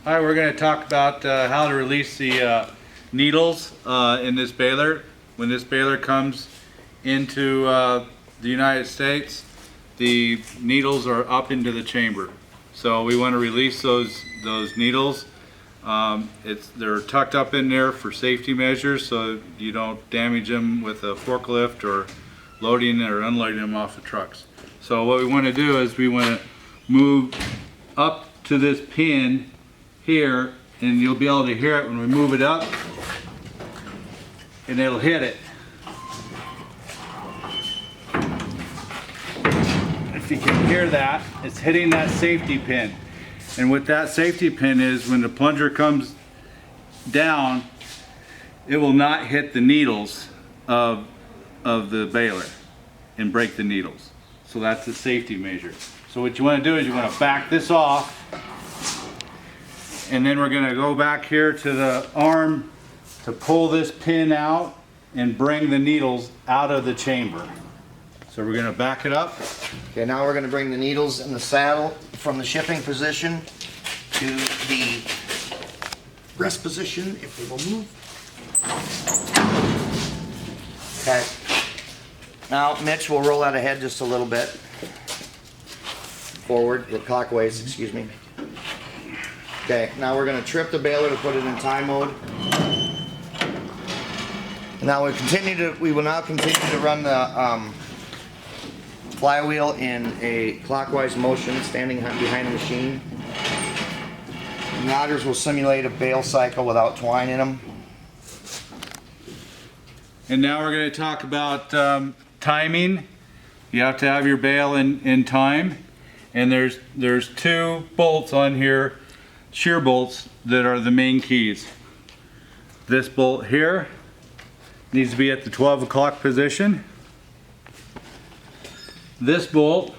All right, we're going to talk about how to release the needles in this baler. When this baler comes into the United States, the needles are up into the chamber. So we want to release those needles. They're tucked up in there for safety measures, so you don't damage them with a forklift or loading or unloading them off the trucks. So what we want to do is we want to move up to this pin here, and you'll be able to hear it when we move it up, and it'll hit it. If you can hear that, it's hitting that safety pin. And what that safety pin is, when the plunger comes down, it will not hit the needles of the baler and break the needles. So that's the safety measure. So what you want to do is you want to back this off, and then we're going to go back here to the arm to pull this pin out and bring the needles out of the chamber. So we're going to back it up. Okay, now we're going to bring the needles in the saddle from the shipping position to the rest position, if they will move. Okay. Now, Mitch will roll that ahead just a little bit. Forward, or clockwise, excuse me. Okay, now we're going to trip the baler to put it in time mode. Now we will now continue to run the flywheel in a clockwise motion, standing behind the machine. The knotters will simulate a bale cycle without twine in them. And now we're going to talk about timing. You have to have your bale in time. And there's two bolts on here, shear bolts, that are the main keys. This bolt here needs to be at the 12 o'clock position. This bolt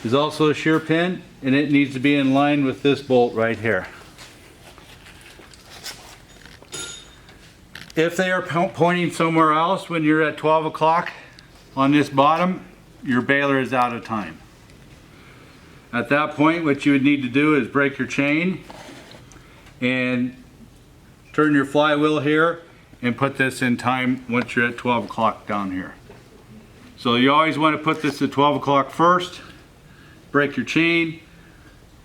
is also a shear pin, and it needs to be in line with this bolt right here. If they are pointing somewhere else when you're at 12 o'clock on this bottom, your baler is out of time. At that point, what you would need to do is break your chain and turn your flywheel here and put this in time once you're at 12 o'clock down here. So you always want to put this at 12 o'clock first, break your chain,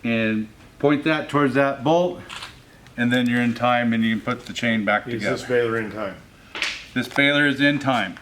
and point that towards that bolt, and then you're in time and you can put the chain back together. Is this baler in time? This baler is in time.